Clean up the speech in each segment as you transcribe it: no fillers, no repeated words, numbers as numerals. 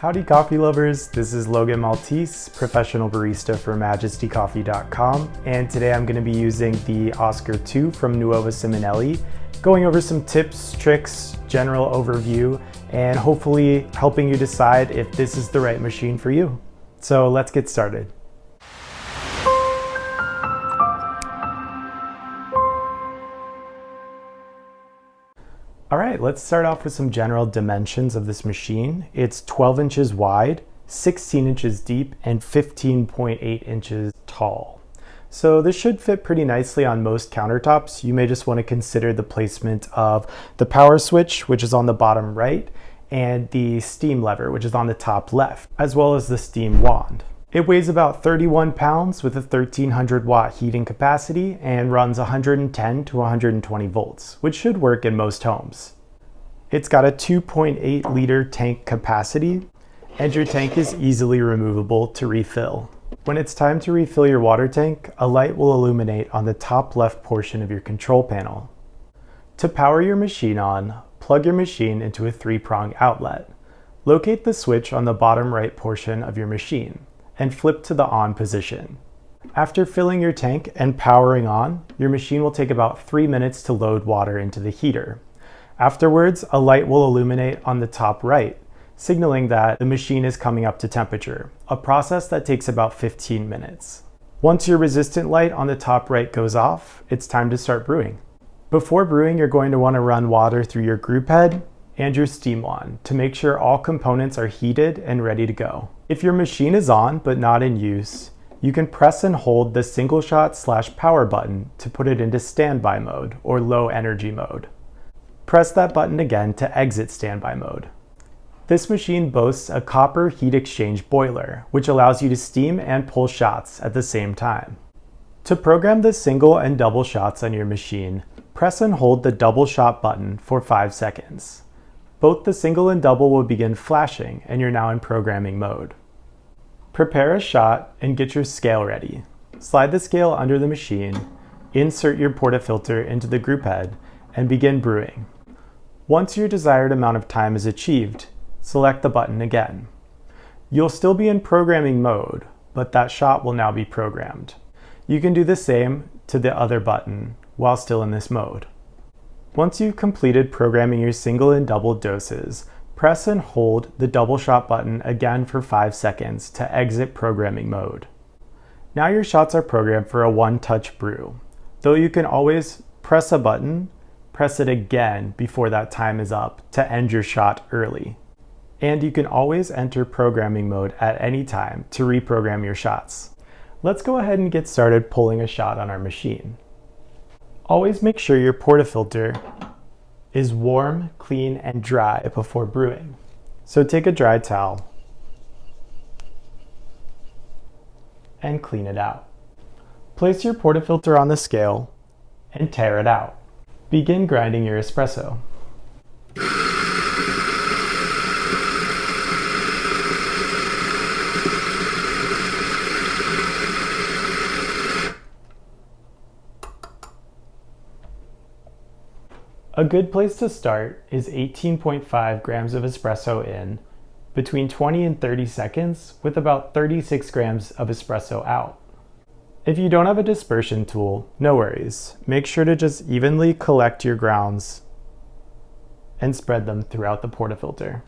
Howdy coffee lovers, this is Logan Maltese, professional barista for MajestyCoffee.com, and today I'm going to be using the Oscar II from Nuova Simonelli, going over some tips, tricks, general overview, and hopefully helping you decide if this is the right machine for you. So let's get started. All right, let's start off with some general dimensions of this machine. It's 12 inches wide, 16 inches deep, and 15.8 inches tall. So this should fit pretty nicely on most countertops. You may just want to consider the placement of the power switch, which is on the bottom right, and the steam lever, which is on the top left, as well as the steam wand. It weighs about 31 pounds with a 1300 watt heating capacity and runs 110 to 120 volts, which should work in most homes. It's got a 2.8 liter tank capacity, and your tank is easily removable to refill. When it's time to refill your water tank, a light will illuminate on the top left portion of your control panel. To power your machine on, plug your machine into a 3-prong outlet. Locate the switch on the bottom right portion of your machine and flip to the on position. After filling your tank and powering on, your machine will take about 3 minutes to load water into the heater. Afterwards, a light will illuminate on the top right, signaling that the machine is coming up to temperature, a process that takes about 15 minutes. Once your resistant light on the top right goes off, it's time to start brewing. Before brewing, you're going to want to run water through your group head and your steam wand to make sure all components are heated and ready to go. If your machine is on but not in use, you can press and hold the single shot / power button to put it into standby mode or low energy mode. Press that button again to exit standby mode. This machine boasts a copper heat exchange boiler, which allows you to steam and pull shots at the same time. To program the single and double shots on your machine, press and hold the double shot button for 5 seconds. Both the single and double will begin flashing and you're now in programming mode. Prepare a shot and get your scale ready. Slide the scale under the machine, insert your portafilter into the group head, and begin brewing. Once your desired amount of time is achieved, select the button again. You'll still be in programming mode, but that shot will now be programmed. You can do the same to the other button while still in this mode. Once you've completed programming your single and double doses, press and hold the double shot button again for 5 seconds to exit programming mode. Now your shots are programmed for a one-touch brew, though you can always press a button, press it again before that time is up to end your shot early. And you can always enter programming mode at any time to reprogram your shots. Let's go ahead and get started pulling a shot on our machine. Always make sure your portafilter is warm, clean, and dry before brewing. So take a dry towel and clean it out. Place your portafilter on the scale and tare it out. Begin grinding your espresso. A good place to start is 18.5 grams of espresso in, between 20 and 30 seconds, with about 36 grams of espresso out. If you don't have a dispersion tool, no worries. Make sure to just evenly collect your grounds and spread them throughout the portafilter.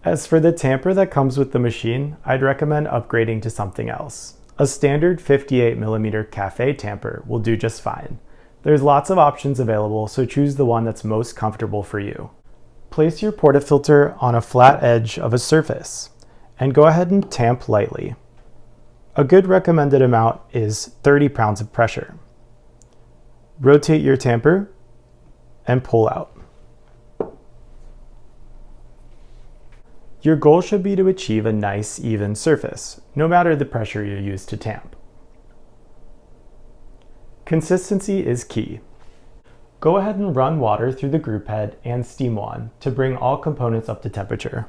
As for the tamper that comes with the machine, I'd recommend upgrading to something else. A standard 58mm cafe tamper will do just fine. There's lots of options available, so choose the one that's most comfortable for you. Place your portafilter on a flat edge of a surface and go ahead and tamp lightly. A good recommended amount is 30 pounds of pressure. Rotate your tamper and pull out. Your goal should be to achieve a nice, even surface, no matter the pressure you use to tamp. Consistency is key. Go ahead and run water through the group head and steam wand to bring all components up to temperature.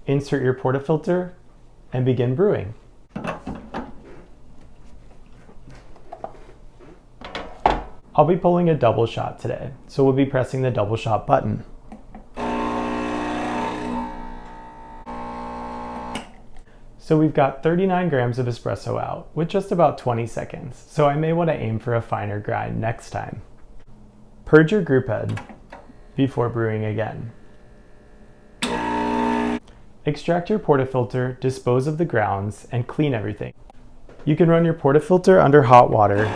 Insert your portafilter and begin brewing. I'll be pulling a double shot today, so we'll be pressing the double shot button. So we've got 39 grams of espresso out with just about 20 seconds, so I may want to aim for a finer grind next time. Purge your group head before brewing again. Extract your portafilter, dispose of the grounds, and clean everything. You can run your portafilter under hot water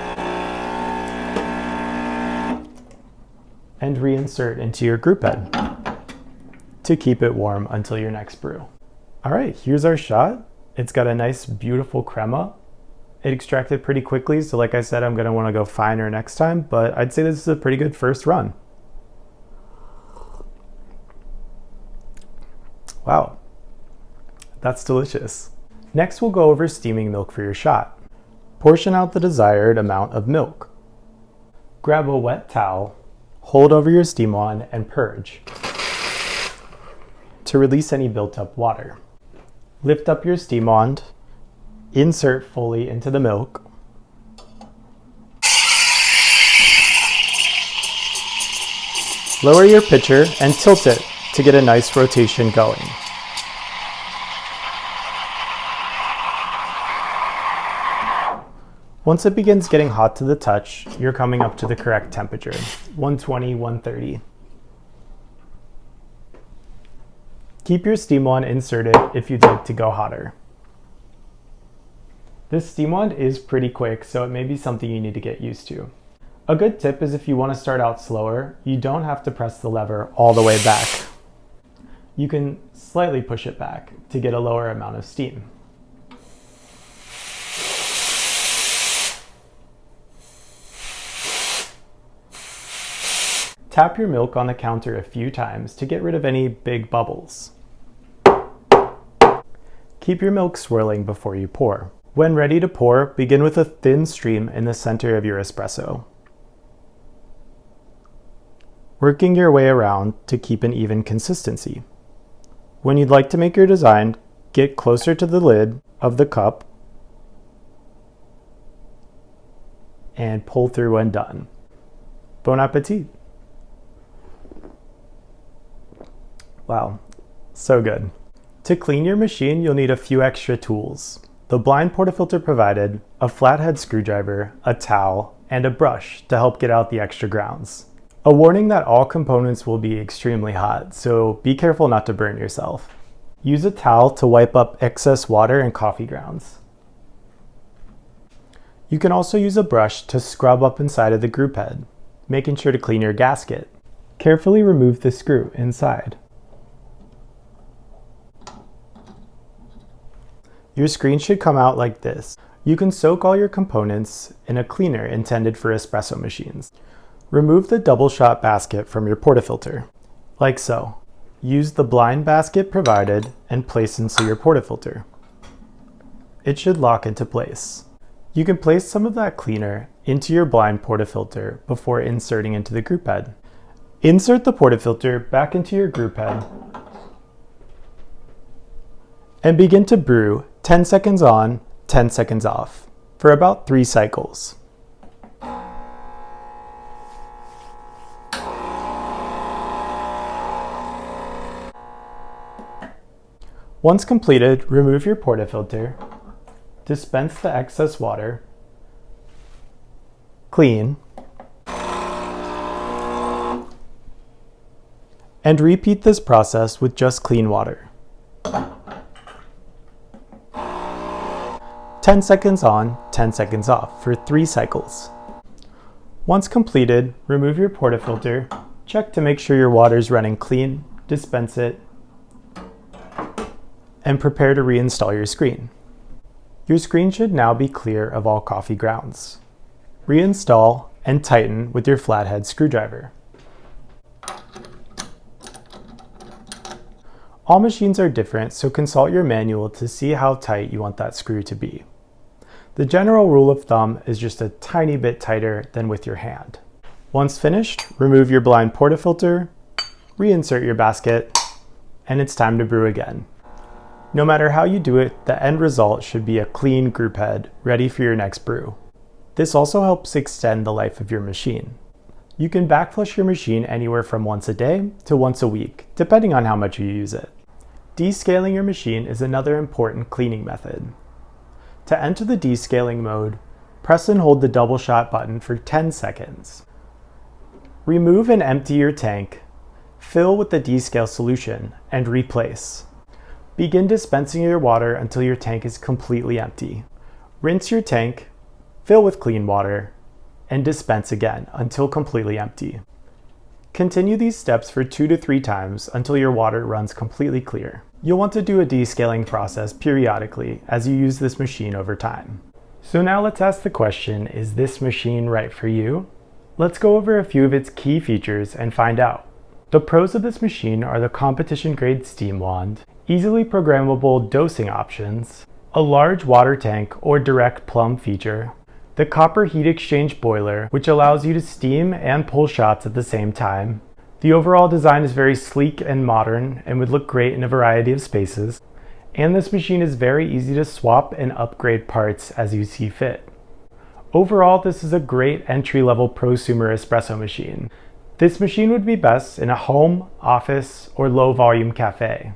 and reinsert into your group head to keep it warm until your next brew. All right, here's our shot. It's got a nice, beautiful crema. It extracted pretty quickly, so like I said, I'm gonna wanna go finer next time, but I'd say this is a pretty good first run. Wow, that's delicious. Next, we'll go over steaming milk for your shot. Portion out the desired amount of milk. Grab a wet towel, hold over your steam wand, and purge to release any built-up water. Lift up your steam wand, insert fully into the milk, lower your pitcher and tilt it to get a nice rotation going. Once it begins getting hot to the touch, you're coming up to the correct temperature, 120, 130. Keep your steam wand inserted if you'd like to go hotter. This steam wand is pretty quick, so it may be something you need to get used to. A good tip is if you want to start out slower, you don't have to press the lever all the way back. You can slightly push it back to get a lower amount of steam. Tap your milk on the counter a few times to get rid of any big bubbles. Keep your milk swirling before you pour. When ready to pour, begin with a thin stream in the center of your espresso, working your way around to keep an even consistency. When you'd like to make your design, get closer to the lid of the cup and pull through when done. Bon appetit! Wow, so good. To clean your machine, you'll need a few extra tools. The blind portafilter provided, a flathead screwdriver, a towel, and a brush to help get out the extra grounds. A warning that all components will be extremely hot, so be careful not to burn yourself. Use a towel to wipe up excess water and coffee grounds. You can also use a brush to scrub up inside of the group head, making sure to clean your gasket. Carefully remove the screw inside. Your screen should come out like this. You can soak all your components in a cleaner intended for espresso machines. Remove the double shot basket from your portafilter, like so. Use the blind basket provided and place into your portafilter. It should lock into place. You can place some of that cleaner into your blind portafilter before inserting into the group head. Insert the portafilter back into your group head and begin to brew 10 seconds on, 10 seconds off for about 3 cycles. Once completed, remove your portafilter, dispense the excess water, clean, and repeat this process with just clean water. 10 seconds on, 10 seconds off for 3 cycles. Once completed, remove your portafilter, check to make sure your water is running clean, dispense it, and prepare to reinstall your screen. Your screen should now be clear of all coffee grounds. Reinstall and tighten with your flathead screwdriver. All machines are different, so consult your manual to see how tight you want that screw to be. The general rule of thumb is just a tiny bit tighter than with your hand. Once finished, remove your blind portafilter, reinsert your basket, and it's time to brew again. No matter how you do it, the end result should be a clean group head ready for your next brew. This also helps extend the life of your machine. You can backflush your machine anywhere from once a day to once a week, depending on how much you use it. Descaling your machine is another important cleaning method. To enter the descaling mode, press and hold the double shot button for 10 seconds. Remove and empty your tank, fill with the descale solution, and replace. Begin dispensing your water until your tank is completely empty. Rinse your tank, fill with clean water, and dispense again until completely empty. Continue these steps for 2 to 3 times until your water runs completely clear. You'll want to do a descaling process periodically as you use this machine over time. So now let's ask the question, is this machine right for you? Let's go over a few of its key features and find out. The pros of this machine are the competition grade steam wand, easily programmable dosing options, a large water tank or direct plumb feature, the copper heat exchange boiler, which allows you to steam and pull shots at the same time. The overall design is very sleek and modern and would look great in a variety of spaces. And this machine is very easy to swap and upgrade parts as you see fit. Overall, this is a great entry-level prosumer espresso machine. This machine would be best in a home, office, or low-volume cafe.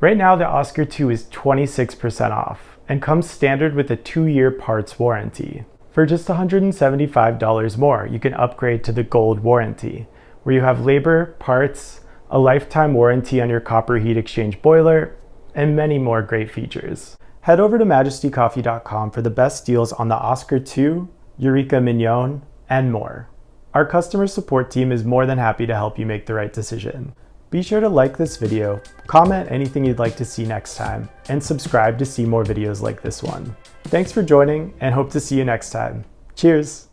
Right now, the Oscar II is 26% off and comes standard with a 2-year parts warranty. For just $175 more, you can upgrade to the Gold warranty, where you have labor, parts, a lifetime warranty on your copper heat exchange boiler, and many more great features. Head over to majestycoffee.com for the best deals on the Oscar II, Eureka Mignon, and more. Our customer support team is more than happy to help you make the right decision. Be sure to like this video, comment anything you'd like to see next time, and subscribe to see more videos like this one. Thanks for joining and hope to see you next time. Cheers!